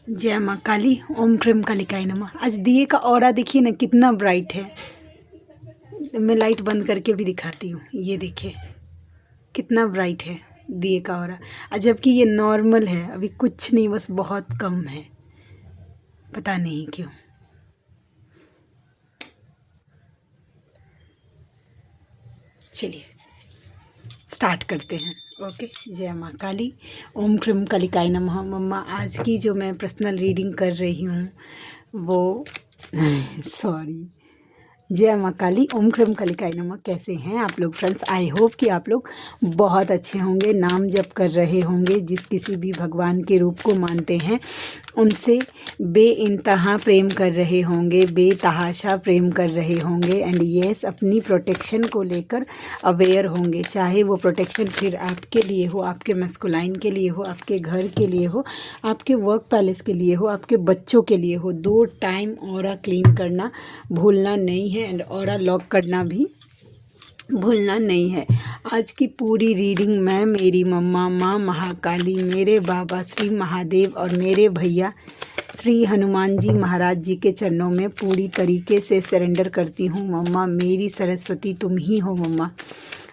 जय माँ काली। ओम क्रीम कालिकाय नमः। आज दिए का ऑरा देखिए ना कितना ब्राइट है। मैं लाइट बंद करके भी दिखाती हूँ, ये देखिए कितना ब्राइट है दिए का ऑरा। जबकि ये नॉर्मल है, अभी कुछ नहीं, बस बहुत कम है, पता नहीं क्यों। चलिए स्टार्ट करते हैं। ओके, जय माँ काली। ओम क्रीम कालिकाय नमः। मम्मा, आज की जो मैं पर्सनल रीडिंग कर रही हूँ वो सॉरी, जय माँ काली। ओम क्रीम कालिकाय नमः। कैसे हैं आप लोग फ्रेंड्स? आई होप कि आप लोग बहुत अच्छे होंगे, नाम जप कर रहे होंगे, जिस किसी भी भगवान के रूप को मानते हैं उनसे बेइंतहा प्रेम कर रहे होंगे, बेतहाशा प्रेम कर रहे होंगे। एंड येस, अपनी प्रोटेक्शन को लेकर अवेयर होंगे, चाहे वो प्रोटेक्शन फिर आपके लिए हो, आपके मस्कुलाइन के लिए हो, आपके घर के लिए हो, आपके वर्क पैलेस के लिए हो, आपके बच्चों के लिए हो। 2 टाइम ऑरा क्लीन करना भूलना नहीं है एंड ऑरा लॉक करना भी भूलना नहीं है। आज की पूरी रीडिंग मैं मेरी मम्मा माँ महाकाली, मेरे बाबा श्री महादेव और मेरे भैया श्री हनुमान जी महाराज जी के चरणों में पूरी तरीके से सरेंडर करती हूँ। मम्मा, मेरी सरस्वती तुम ही हो, मम्मा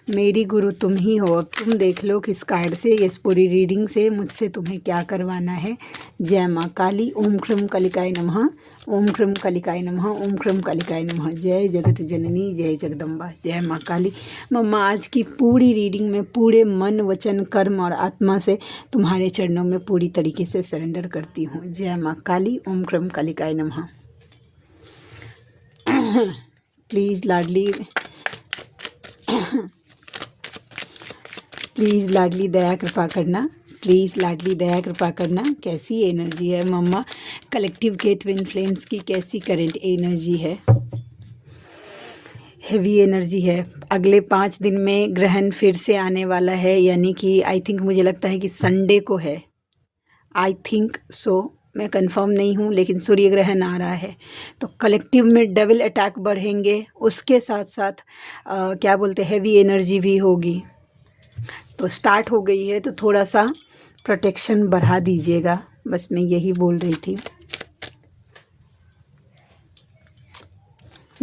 मेरी गुरु तुम ही हो। अब तुम देख लो कि इस कार्ड से, इस पूरी रीडिंग से मुझसे तुम्हें क्या करवाना है। जय माँ काली। ओम क्रीम कालिकाय नमः। ओम क्रीम कालिकाय नमः। ओम क्रीम कालिकाय नमः। जय जगत जननी, जय जगदम्बा, जय माँ काली। मम्मा, आज की पूरी रीडिंग में पूरे मन वचन कर्म और आत्मा से तुम्हारे चरणों में पूरी तरीके से सरेंडर करती हूँ। जय माँ काली। ओम क्रीम कालिकाय नमः। प्लीज़ लाडली, प्लीज़ लाडली दया कृपा करना, प्लीज़ लाडली दया कृपा करना। कैसी एनर्जी है मम्मा? कलेक्टिव के ट्विन फ्लेम्स की कैसी करंट एनर्जी है? हेवी एनर्जी है। अगले 5 दिन में ग्रहण फिर से आने वाला है, यानी कि आई थिंक, मुझे लगता है कि संडे को है, आई थिंक सो, मैं कंफर्म नहीं हूँ, लेकिन सूर्य ग्रहण आ रहा है। तो कलेक्टिव में डबल अटैक बढ़ेंगे, उसके साथ साथ क्या बोलते, हैवी एनर्जी भी होगी। तो स्टार्ट हो गई है, तो थोड़ा सा प्रोटेक्शन बढ़ा दीजिएगा, बस मैं यही बोल रही थी।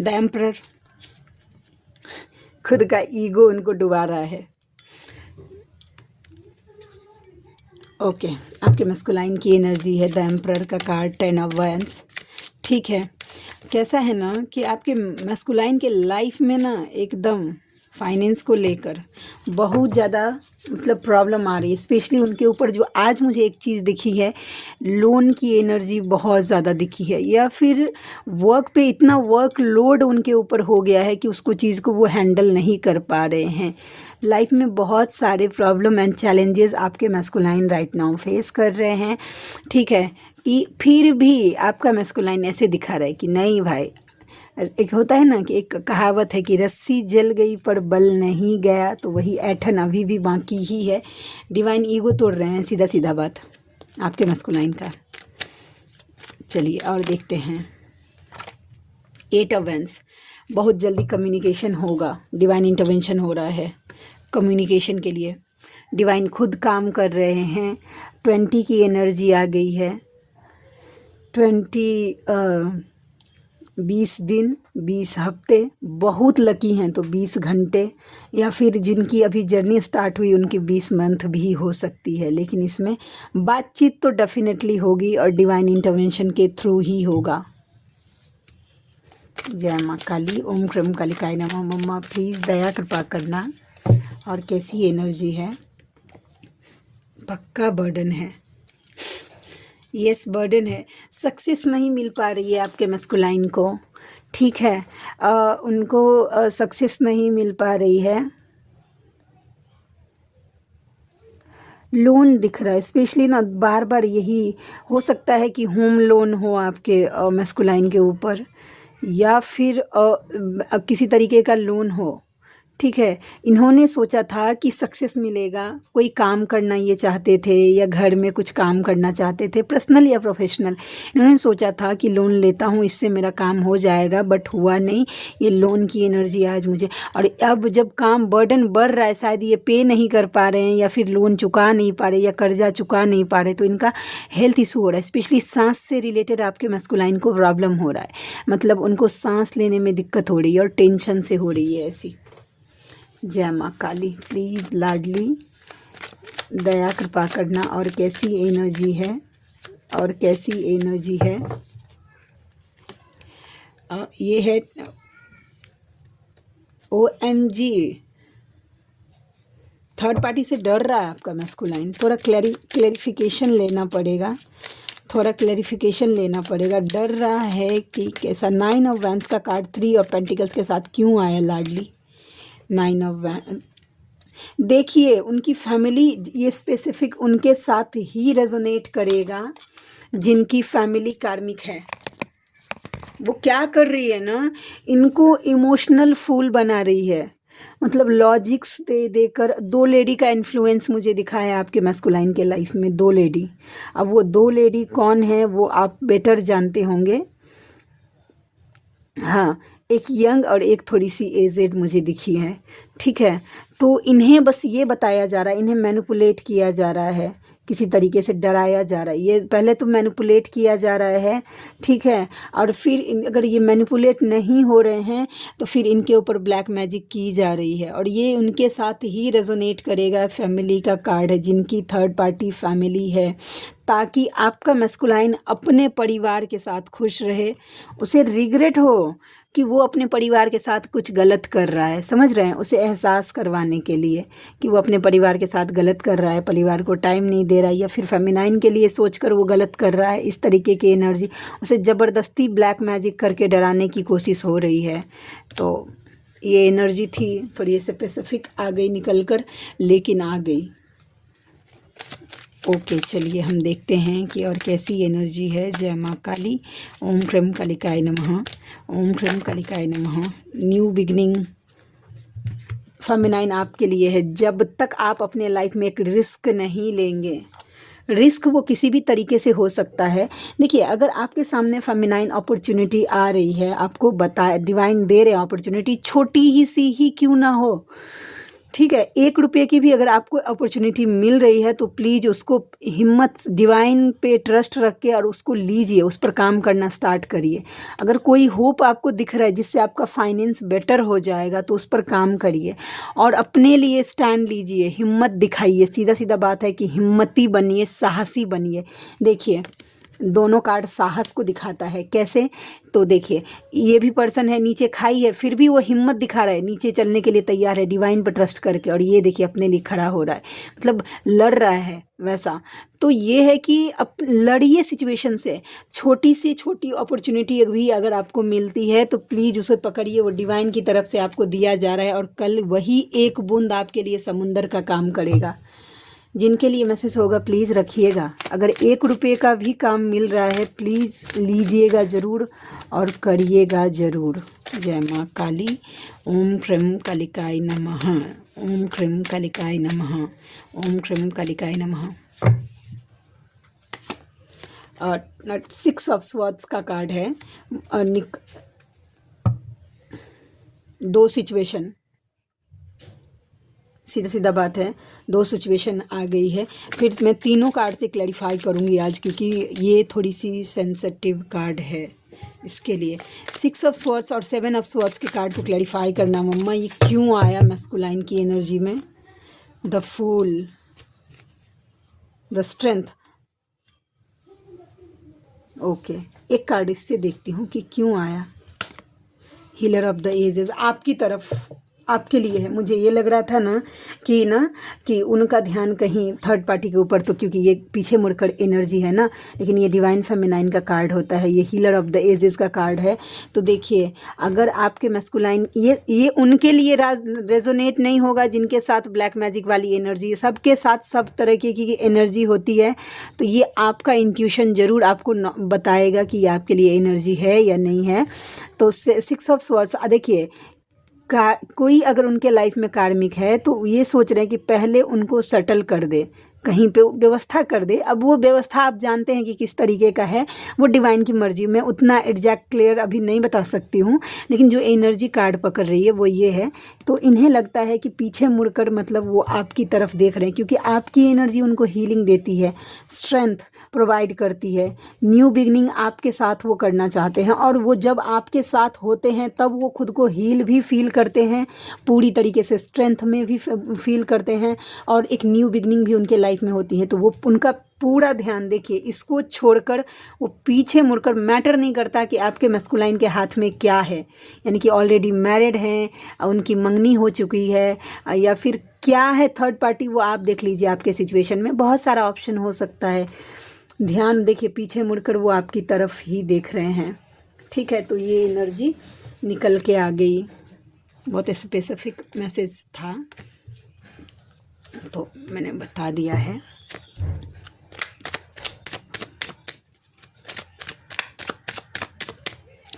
द एम्परर खुद का ईगो उनको डुबा रहा है। ओके, आपके मस्कुलाइन की एनर्जी है द एम्परर का कार्ड, 10 ऑफ वांड्स। ठीक है, कैसा है ना कि आपके मस्कुलाइन के लाइफ में ना एकदम फाइनेंस को लेकर बहुत ज़्यादा मतलब प्रॉब्लम आ रही है। स्पेशली उनके ऊपर जो आज मुझे एक चीज़ दिखी है, लोन की एनर्जी बहुत ज़्यादा दिखी है, या फिर वर्क पे इतना वर्क लोड उनके ऊपर हो गया है कि उसको चीज़ को वो हैंडल नहीं कर पा रहे हैं। लाइफ में बहुत सारे प्रॉब्लम एंड चैलेंजेस आपके मैस्कुलाइन राइट नाउ फेस कर रहे हैं। ठीक है, कि फिर भी आपका मैस्कुलाइन ऐसे दिखा रहा है कि नहीं भाई, एक होता है ना कि एक कहावत है कि रस्सी जल गई पर बल नहीं गया, तो वही ऐठन अभी भी बाकी ही है। डिवाइन ईगो तोड़ रहे हैं, सीधा सीधा बात आपके मैस्कुलाइन का। चलिए और देखते हैं। 8 ऑफ वांड्स, बहुत जल्दी कम्युनिकेशन होगा, डिवाइन इंटरवेंशन हो रहा है कम्युनिकेशन के लिए। डिवाइन खुद काम कर रहे हैं। 20 की एनर्जी आ गई है। 20 दिन, 20 हफ्ते, बहुत लकी हैं तो 20 घंटे, या फिर जिनकी अभी जर्नी स्टार्ट हुई उनकी 20 मंथ भी हो सकती है। लेकिन इसमें बातचीत तो डेफिनेटली होगी और डिवाइन इंटरवेंशन के थ्रू ही होगा। जय माँ काली। ओम क्रीम कालिकाय नमः। मम्मा, प्लीज़ दया कृपा करना। और कैसी एनर्जी है? पक्का बर्डन है, यस बर्डन है। सक्सेस नहीं मिल पा रही है आपके मस्कुलाइन को। ठीक है, उनको सक्सेस नहीं मिल पा रही है। लोन दिख रहा है, स्पेशली ना बार बार यही हो सकता है कि होम लोन हो आपके मस्कुलाइन के ऊपर, या फिर किसी तरीके का लोन हो। ठीक है। इन्होंने सोचा था कि सक्सेस मिलेगा, कोई काम करना ये चाहते थे या घर में कुछ काम करना चाहते थे, पर्सनल या प्रोफेशनल। इन्होंने सोचा था कि लोन लेता हूँ, इससे मेरा काम हो जाएगा, बट हुआ नहीं। ये लोन की एनर्जी आज मुझे, और अब जब काम बर्डन बढ़ रहा है, शायद ये पे नहीं कर पा रहे हैं या फिर लोन चुका नहीं पा रहे या कर्जा चुका नहीं पा रहे, तो इनका हेल्थ इशू हो रहा है। स्पेशली सांस से रिलेटेड आपके मैस्कुलाइन को प्रॉब्लम हो रहा है, मतलब उनको सांस लेने में दिक्कत हो रही है और टेंशन से हो रही है ऐसी। जय माँ काली, प्लीज़ लाडली दया कृपा करना। और कैसी एनर्जी है, और कैसी एनर्जी है। ये है OMG, थर्ड पार्टी से डर रहा है आपका मैस्कुलाइन। थोड़ा क्लैरिफिकेशन लेना पड़ेगा, थोड़ा क्लैरिफिकेशन लेना पड़ेगा। डर रहा है कि कैसा। 9 ऑफ वैंस का कार्ड 3 ऑफ पेंटिकल्स के साथ क्यों आया लाडली? 9 ऑफ वैन, देखिए उनकी फैमिली, ये स्पेसिफिक उनके साथ ही रेजोनेट करेगा जिनकी फैमिली कार्मिक है। वो क्या कर रही है ना, इनको इमोशनल फूल बना रही है, मतलब लॉजिक्स दे देकर। 2 लेडी का इन्फ्लुएंस मुझे दिखा है आपके मैस्कुलाइन के लाइफ में, 2 लेडी। अब वो 2 लेडी कौन है वो आप बेटर जानते होंगे। हाँ, एक यंग और एक थोड़ी सी एजेड मुझे दिखी है, ठीक है। तो इन्हें बस ये बताया जा रहा है, इन्हें मैनिपुलेट किया जा रहा है, किसी तरीके से डराया जा रहा है। ये पहले तो मैनिपुलेट किया जा रहा है, ठीक है। और फिर अगर ये मैनिपुलेट नहीं हो रहे हैं तो फिर इनके ऊपर ब्लैक मैजिक की जा रही है, और ये उनके साथ ही रेजोनेट करेगा। फैमिली का कार्ड है, जिनकी थर्ड पार्टी फैमिली है, ताकि आपका मैस्कुलाइन अपने परिवार के साथ खुश रहे। उसे रिग्रेट हो कि वो अपने परिवार के साथ कुछ गलत कर रहा है, समझ रहे हैं, उसे एहसास करवाने के लिए कि वो अपने परिवार के साथ गलत कर रहा है, परिवार को टाइम नहीं दे रहा है, या फिर फेमिनाइन के लिए सोचकर वो गलत कर रहा है। इस तरीके की एनर्जी उसे ज़बरदस्ती ब्लैक मैजिक करके डराने की कोशिश हो रही है। तो ये एनर्जी थी, थोड़ी स्पेसिफिक आ गई निकल कर, लेकिन आ गई। ओके, चलिए हम देखते हैं कि और कैसी एनर्जी है। जय माँ काली, ओम क्रम कालिकाय नमः, ओम क्रम कालिकाय नमः। न्यू बिगनिंग फेमिनाइन आपके लिए है। जब तक आप अपने लाइफ में एक रिस्क नहीं लेंगे, रिस्क वो किसी भी तरीके से हो सकता है। देखिए, अगर आपके सामने फेमिनाइन अपॉर्चुनिटी आ रही है, आपको डिवाइन दे रहे हैं अपॉर्चुनिटी, छोटी ही सी ही क्यों ना हो, ठीक है, 1 रुपये की भी अगर आपको अपॉर्चुनिटी मिल रही है तो प्लीज़ उसको हिम्मत, डिवाइन पे ट्रस्ट रख के और उसको लीजिए, उस पर काम करना स्टार्ट करिए। अगर कोई होप आपको दिख रहा है जिससे आपका फाइनेंस बेटर हो जाएगा तो उस पर काम करिए और अपने लिए स्टैंड लीजिए, हिम्मत दिखाइए। सीधा सीधा बात है कि हिम्मती बनिए, साहसी बनिए। देखिए, दोनों कार्ड साहस को दिखाता है। कैसे? तो देखिए, ये भी पर्सन है, नीचे खाई है, फिर भी वो हिम्मत दिखा रहा है, नीचे चलने के लिए तैयार है डिवाइन पर ट्रस्ट करके। और ये देखिए अपने लिए खड़ा हो रहा है, मतलब लड़ रहा है वैसा। तो ये है कि अब लड़िए सिचुएशन से। छोटी सी छोटी अपॉर्चुनिटी भी अगर आपको मिलती है तो प्लीज़ उसे पकड़िए, वो डिवाइन की तरफ से आपको दिया जा रहा है, और कल वही एक बूंद आपके लिए समुंदर का काम करेगा। जिनके लिए मैसेज होगा प्लीज़ रखिएगा। अगर 1 रुपये का भी काम मिल रहा है प्लीज़ लीजिएगा ज़रूर और करिएगा ज़रूर। जय माँ काली, ओम क्रम कालिकाय नमः, ओम क्रम कालिकाय नमः, ओम क्रम कालिकाय नमः। 6 ऑफ स्वॉर्ड्स का कार्ड है। 2 सिचुएशन, सीधा सीधा बात है, 2 सिचुएशन आ गई है। फिर मैं तीनों कार्ड से क्लैरिफाई करूंगी आज, क्योंकि ये थोड़ी सी सेंसिटिव कार्ड है इसके लिए। 6 ऑफ स्वॉर्ड्स और 7 ऑफ स्वॉर्ड्स के कार्ड को क्लैरिफाई करना मम्मा, ये क्यों आया मैस्कुलाइन की एनर्जी में। The fool, the strength. Okay, एक कार्ड इससे देखती हूँ कि क्यों आया। हीलर ऑफ द एजेस आपकी तरफ, आपके लिए है। मुझे ये लग रहा था कि उनका ध्यान कहीं थर्ड पार्टी के ऊपर, तो क्योंकि ये पीछे मुड़कर एनर्जी है ना, लेकिन ये डिवाइन फेमिनाइन का कार्ड होता है, ये हीलर ऑफ द एजेस का कार्ड है। तो देखिए, अगर आपके मैस्कुलाइन, ये उनके लिए रेजोनेट नहीं होगा जिनके साथ ब्लैक मैजिक वाली एनर्जी, सबके साथ सब तरह की एनर्जी होती है। तो ये आपका इंट्यूशन ज़रूर आपको बताएगा कि ये आपके लिए एनर्जी है या नहीं है। तो 6 ऑफ स्वॉर्ड्स देखिए, कोई अगर उनके लाइफ में कार्मिक है तो ये सोच रहे हैं कि पहले उनको सेटल कर दे, कहीं पे व्यवस्था कर दे। अब वो व्यवस्था आप जानते हैं कि किस तरीके का है, वो डिवाइन की मर्जी। मैं उतना एग्जैक्ट क्लियर अभी नहीं बता सकती हूँ, लेकिन जो एनर्जी कार्ड पकड़ रही है वो ये है। तो इन्हें लगता है कि पीछे मुड़कर मतलब वो आपकी तरफ देख रहे हैं, क्योंकि आपकी एनर्जी उनको हीलिंग देती है, स्ट्रेंथ प्रोवाइड करती है, न्यू बिगनिंग आपके साथ वो करना चाहते हैं। और वो जब आपके साथ होते हैं तब वो खुद को हील भी फील करते हैं, पूरी तरीके से स्ट्रेंथ में भी फील करते हैं, और एक न्यू बिगनिंग भी उनके लाइफ में होती है। तो वो उनका पूरा ध्यान, देखिए, इसको छोड़कर वो पीछे मुड़कर, मैटर नहीं करता कि आपके मस्कुलाइन के हाथ में क्या है, यानी कि ऑलरेडी मैरिड हैं, उनकी मंगनी हो चुकी है, या फिर क्या है थर्ड पार्टी, वो आप देख लीजिए। आपके सिचुएशन में बहुत सारा ऑप्शन हो सकता है। ध्यान देखिए, पीछे मुड़कर वो आपकी तरफ ही देख रहे हैं। ठीक है, तो ये एनर्जी निकल के आ गई। बहुत स्पेसिफिक मैसेज था तो मैंने बता दिया है।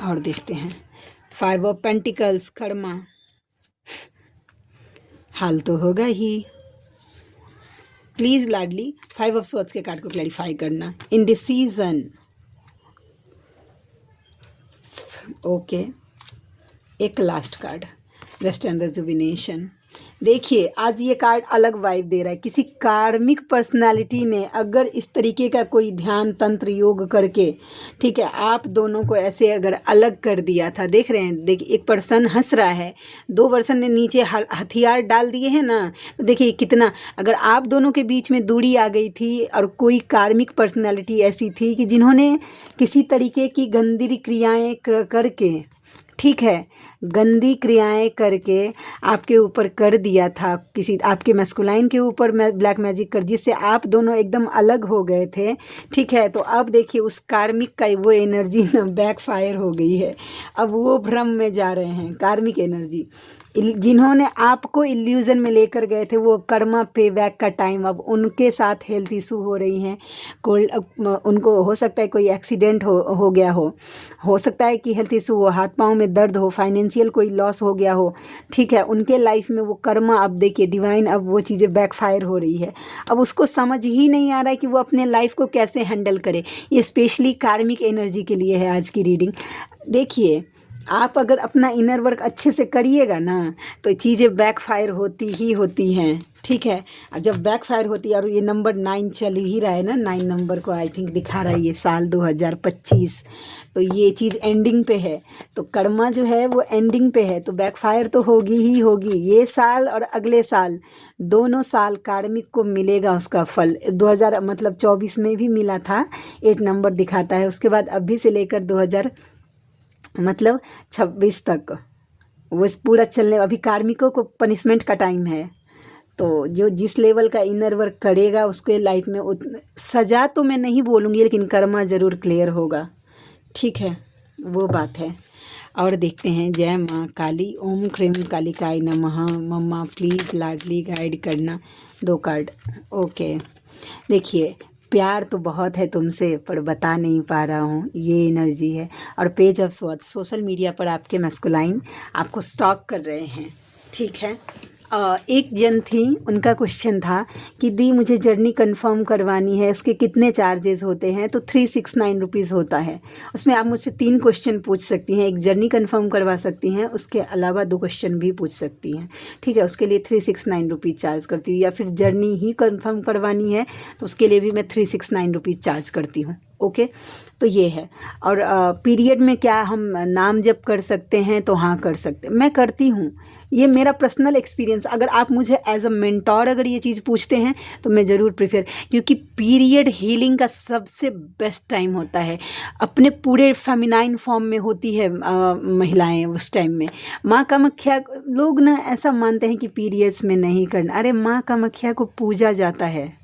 और देखते हैं 5 ऑफ पेंटिकल्स, कर्मा। हाल तो होगा ही। प्लीज लाडली 5 ऑफ स्वॉर्ड्स के कार्ड को क्लैरिफाई करना। Indecision, okay. एक last card, rest and rejuvenation. देखिए, आज ये कार्ड अलग वाइब दे रहा है। किसी कार्मिक पर्सनालिटी ने अगर इस तरीके का कोई ध्यान तंत्र योग करके, ठीक है, आप दोनों को ऐसे अगर अलग कर दिया था। देख रहे हैं, देखिए, एक पर्सन हंस रहा है, 2 पर्सन ने नीचे हथियार डाल दिए हैं ना। तो देखिए कितना, अगर आप दोनों के बीच में दूरी आ गई थी और कोई कार्मिक पर्सनालिटी ऐसी थी कि जिन्होंने किसी तरीके की गंदी क्रियाएं करके, ठीक है, गंदी क्रियाएं करके आपके ऊपर कर दिया था, किसी आपके मैस्कुलाइन के ऊपर ब्लैक मैजिक कर, जिससे आप दोनों एकदम अलग हो गए थे। ठीक है, तो अब देखिए उस कार्मिक का वो एनर्जी ना बैकफायर हो गई है। अब वो भ्रम में जा रहे हैं। कार्मिक एनर्जी जिन्होंने आपको इल्यूजन में लेकर गए थे, वो कर्मा पे बैक का टाइम, अब उनके साथ हेल्थ इशू हो रही हैं। उनको हो सकता है कोई एक्सीडेंट हो गया हो सकता है कि हेल्थ इशू हो, हाथ पाँव में दर्द हो, फाइनेंशियल कोई लॉस हो गया हो। ठीक है, उनके लाइफ में वो कर्मा, अब देखिए डिवाइन, अब वो चीज़ें बैकफायर हो रही है। अब उसको समझ ही नहीं आ रहा है कि वो अपने लाइफ को कैसे हैंडल करे। ये स्पेशली कार्मिक एनर्जी के लिए है आज की रीडिंग। देखिए, आप अगर अपना इनर वर्क अच्छे से करिएगा ना, तो चीज़ें बैकफायर होती ही होती हैं। ठीक है, जब बैकफायर होती है, और ये नंबर 9 चल ही रहा है ना, 9 नंबर को आई थिंक दिखा रहा है ये साल 2025। तो ये चीज़ एंडिंग पे है, तो कर्मा जो है वो एंडिंग पे है, तो बैकफायर तो होगी ही होगी। ये साल और अगले साल, दोनों साल कार्मिक को मिलेगा उसका फल। 2024 में भी मिला था, 8 नंबर दिखाता है। उसके बाद अभी से लेकर 2026 तक वो पूरा चलने। अभी कार्मिकों को पनिशमेंट का टाइम है, तो जो जिस लेवल का इनर वर्क करेगा उसके लाइफ में सज़ा तो मैं नहीं बोलूँगी, लेकिन कर्मा ज़रूर क्लियर होगा। ठीक है, वो बात है। और देखते हैं, जय माँ काली, ओम क्रीम कालिकाय नमः। मम्मा प्लीज़ लाडली गाइड करना। 2 कार्ड, ओके। देखिए, प्यार तो बहुत है तुमसे, पर बता नहीं पा रहा हूँ, ये एनर्जी है। और page of swords, social media पर आपके मैस्कुलाइन आपको स्टॉक कर रहे हैं। ठीक है, एक जन थी, उनका क्वेश्चन था कि दी मुझे जर्नी कंफर्म करवानी है, उसके कितने चार्जेस होते हैं? तो 369 रुपीज़ होता है। उसमें आप मुझसे 3 क्वेश्चन पूछ सकती हैं। एक जर्नी कंफर्म करवा सकती हैं, उसके अलावा 2 क्वेश्चन भी पूछ सकती हैं। ठीक है, उसके लिए 369 रुपीज़ चार्ज करती हूँ। या फिर जर्नी ही कंफर्म करवानी है तो उसके लिए भी मैं 369 रुपीज़ चार्ज करती हूँ। ओके, तो ये है। और पीरियड में क्या हम नाम जप कर सकते हैं? तो हाँ, कर सकते, मैं करती हूँ। ये मेरा पर्सनल एक्सपीरियंस। अगर आप मुझे एज अ मेंटोर अगर ये चीज़ पूछते हैं तो मैं ज़रूर प्रेफर, क्योंकि पीरियड हीलिंग का सबसे बेस्ट टाइम होता है। अपने पूरे फेमिनाइन फॉर्म में होती है महिलाएं उस टाइम में। माँ कामाख्या, लोग ना ऐसा मानते हैं कि पीरियड्स में नहीं करना। अरे माँ कामाख्या को पूजा जाता है।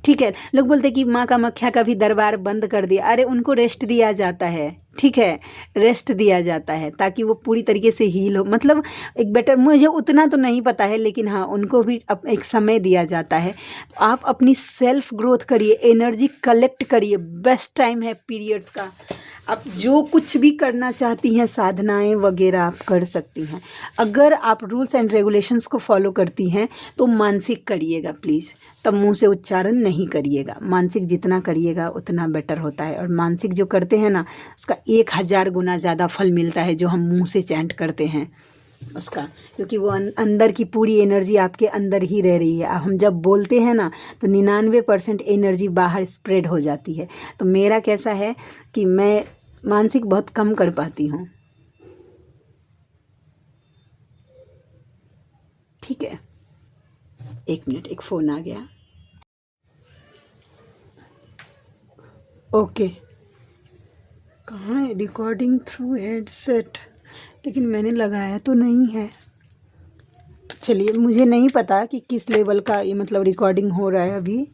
ठीक है, लोग बोलते हैं कि माँ कामाख्या का भी दरबार बंद कर दिया। अरे उनको रेस्ट दिया जाता है। ठीक है, रेस्ट दिया जाता है ताकि वो पूरी तरीके से हील हो। मतलब एक बेटर, मुझे उतना तो नहीं पता है, लेकिन हाँ, उनको भी एक समय दिया जाता है। तो आप अपनी सेल्फ ग्रोथ करिए, एनर्जी कलेक्ट करिए। बेस्ट टाइम है पीरियड्स का। आप जो कुछ भी करना चाहती हैं, साधनाएं वगैरह आप कर सकती हैं। अगर आप रूल्स एंड रेगुलेशंस को फॉलो करती हैं तो मानसिक करिएगा प्लीज़, तब मुंह से उच्चारण नहीं करिएगा। मानसिक जितना करिएगा उतना बेटर होता है, और मानसिक जो करते हैं ना उसका 1000 गुना ज़्यादा फल मिलता है जो हम मुंह से चैंट करते हैं उसका, क्योंकि वो अंदर की पूरी एनर्जी आपके अंदर ही रह रही है। हम जब बोलते हैं ना तो 99% एनर्जी बाहर स्प्रेड हो जाती है। तो मेरा कैसा है कि मैं मानसिक बहुत कम कर पाती हूँ। ठीक है, 1 मिनट, एक फ़ोन आ गया। ओके, कहाँ है रिकॉर्डिंग थ्रू हेडसेट, लेकिन मैंने लगाया तो नहीं है। चलिए, मुझे नहीं पता कि किस लेवल का ये मतलब रिकॉर्डिंग हो रहा है अभी।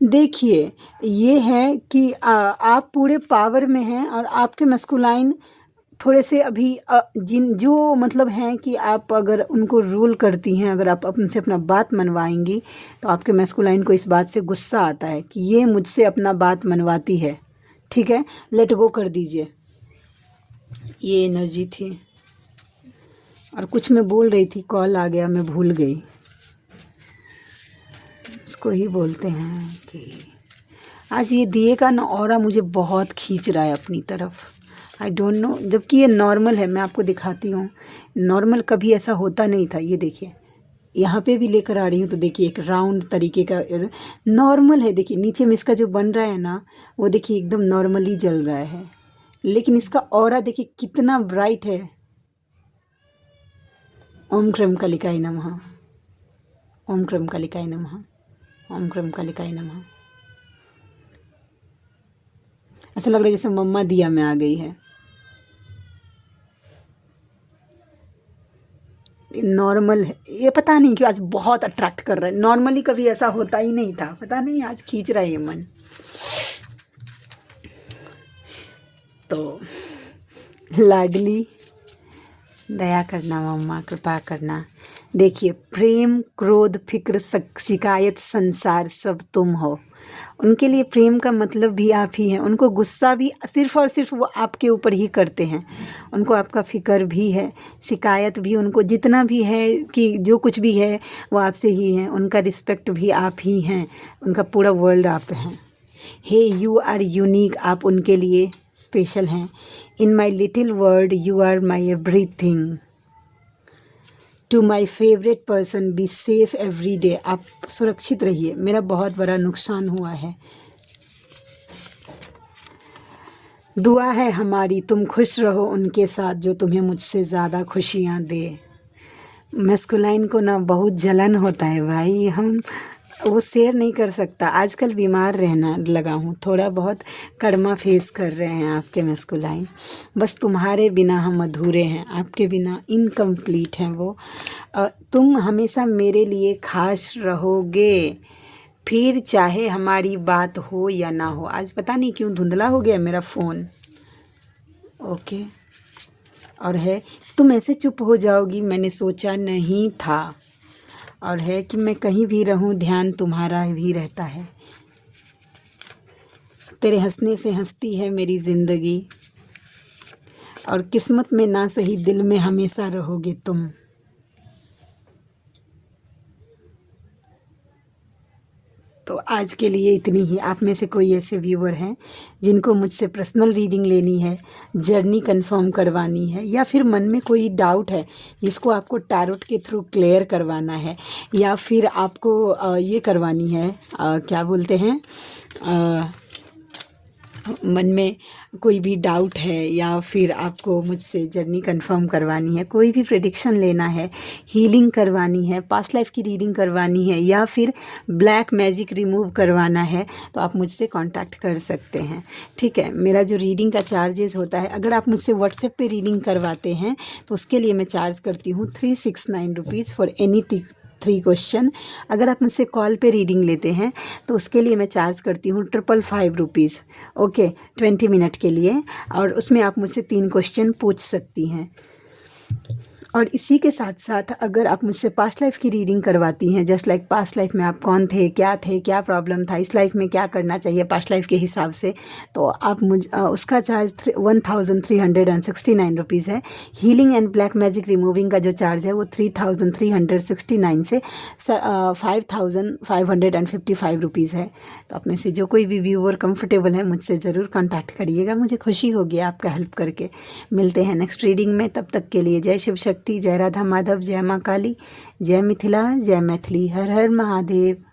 देखिए, ये है कि आप पूरे पावर में हैं और आपके मस्कुलाइन थोड़े से अभी जिन जो मतलब हैं कि आप अगर उनको रूल करती हैं, अगर आप उनसे अपना बात मनवाएंगी तो आपके मस्कुलाइन को इस बात से गुस्सा आता है कि ये मुझसे अपना बात मनवाती है। ठीक है, लेट गो कर दीजिए। ये एनर्जी थी, और कुछ मैं बोल रही थी, कॉल आ गया, मैं भूल गई। उसको ही बोलते हैं कि आज ये दिए का ना ऑरा मुझे बहुत खींच रहा है अपनी तरफ। आई डोंट नो, जबकि ये नॉर्मल है। मैं आपको दिखाती हूँ, नॉर्मल कभी ऐसा होता नहीं था। ये देखिए, यहाँ पे भी लेकर आ रही हूँ तो देखिए एक राउंड तरीके का नॉर्मल है। देखिए नीचे में इसका जो बन रहा है ना वो देखिए एकदम नॉर्मली जल रहा है, लेकिन इसका ऑरा देखिए कितना ब्राइट है। ओम क्रम कालिकाय नमः, ओम क्रम कालिकाय नमः, ओम क्रम कालिकाय नमः। ऐसा लग रहा है जैसे मम्मा दिया में आ गई है। नॉर्मल है ये, पता नहीं क्यों आज बहुत अट्रैक्ट कर रहा है। नॉर्मली कभी ऐसा होता ही नहीं था, पता नहीं आज खींच रहा है ये मन। तो लाडली, दया करना मम्मा, कृपा करना। देखिए, प्रेम, क्रोध, फिक्र, शिकायत, संसार सब तुम हो। उनके लिए प्रेम का मतलब भी आप ही हैं। उनको गुस्सा भी सिर्फ़ और सिर्फ वो आपके ऊपर ही करते हैं। उनको आपका फ़िक्र भी है, शिकायत भी, उनको जितना भी है कि जो कुछ भी है वो आपसे ही है। उनका रिस्पेक्ट भी आप ही हैं, उनका पूरा वर्ल्ड आप हैं। हे यू आर यूनिक, आप उनके लिए स्पेशल हैं। In my little world you are my everything. To my favourite person be safe every day, आप सुरक्षित रहिए। मेरा बहुत बड़ा नुकसान हुआ है। दुआ है हमारी तुम खुश रहो उनके साथ जो तुम्हें मुझसे ज़्यादा खुशियाँ दे। मैस्कुलाइन को ना बहुत जलन होता है भाई, हम वो शेयर नहीं कर सकता। आजकल बीमार रहना लगा हूँ, थोड़ा बहुत कर्मा फेस कर रहे हैं आपके मैस्कुलाइन। बस तुम्हारे बिना हम अधूरे हैं, आपके बिना इनकम्प्लीट हैं वो। तुम हमेशा मेरे लिए खास रहोगे, फिर चाहे हमारी बात हो या ना हो। आज पता नहीं क्यों धुंधला हो गया मेरा फ़ोन। ओके, और है तुम ऐसे चुप हो जाओगी मैंने सोचा नहीं था। और है कि मैं कहीं भी रहूं ध्यान तुम्हारा भी रहता है। तेरे हंसने से हंसती है मेरी ज़िंदगी, और किस्मत में ना सही दिल में हमेशा रहोगे तुम। तो आज के लिए इतनी ही। आप में से कोई ऐसे व्यूवर हैं जिनको मुझसे पर्सनल रीडिंग लेनी है, जर्नी कंफर्म करवानी है, या फिर मन में कोई डाउट है जिसको आपको टैरोट के थ्रू क्लियर करवाना है, या फिर आपको ये करवानी है, क्या बोलते हैं, मन में कोई भी डाउट है, या फिर आपको मुझसे जर्नी कंफर्म करवानी है, कोई भी प्रेडिक्शन लेना है, हीलिंग करवानी है, पास्ट लाइफ की रीडिंग करवानी है, या फिर ब्लैक मैजिक रिमूव करवाना है, तो आप मुझसे कांटेक्ट कर सकते हैं। ठीक है, मेरा जो रीडिंग का चार्जेस होता है, अगर आप मुझसे व्हाट्सएप पे रीडिंग करवाते हैं तो उसके लिए मैं चार्ज करती हूँ 369 रुपीज़ फॉर एनी 3 क्वेश्चन। अगर आप मुझसे कॉल पे रीडिंग लेते हैं तो उसके लिए मैं चार्ज करती हूँ 555 रुपीज़। ओके, 20 मिनट के लिए, और उसमें आप मुझसे 3 क्वेश्चन पूछ सकती हैं। और इसी के साथ साथ अगर आप मुझसे पास्ट लाइफ की रीडिंग करवाती हैं, जस्ट लाइक पास्ट लाइफ में आप कौन थे, क्या प्रॉब्लम था, इस लाइफ में क्या करना चाहिए पास्ट लाइफ के हिसाब से, तो आप उसका चार्ज 1369 रुपीज़ है। Healing and black magic removing का जो चार्ज है वो 3369 से 5555 रुपीज़ है। तो आप में से जो कोई भी व्यूअर कंफर्टेबल है मुझसे ज़रूर कॉन्टैक्ट करिएगा, मुझे खुशी होगी आपका हेल्प करके। मिलते हैं नेक्स्ट रीडिंग में, तब तक के लिए जय शिव शक्ति, जय राधा माधव, जय माँ काली, जय मिथिला, जय मैथिली, हर हर महादेव।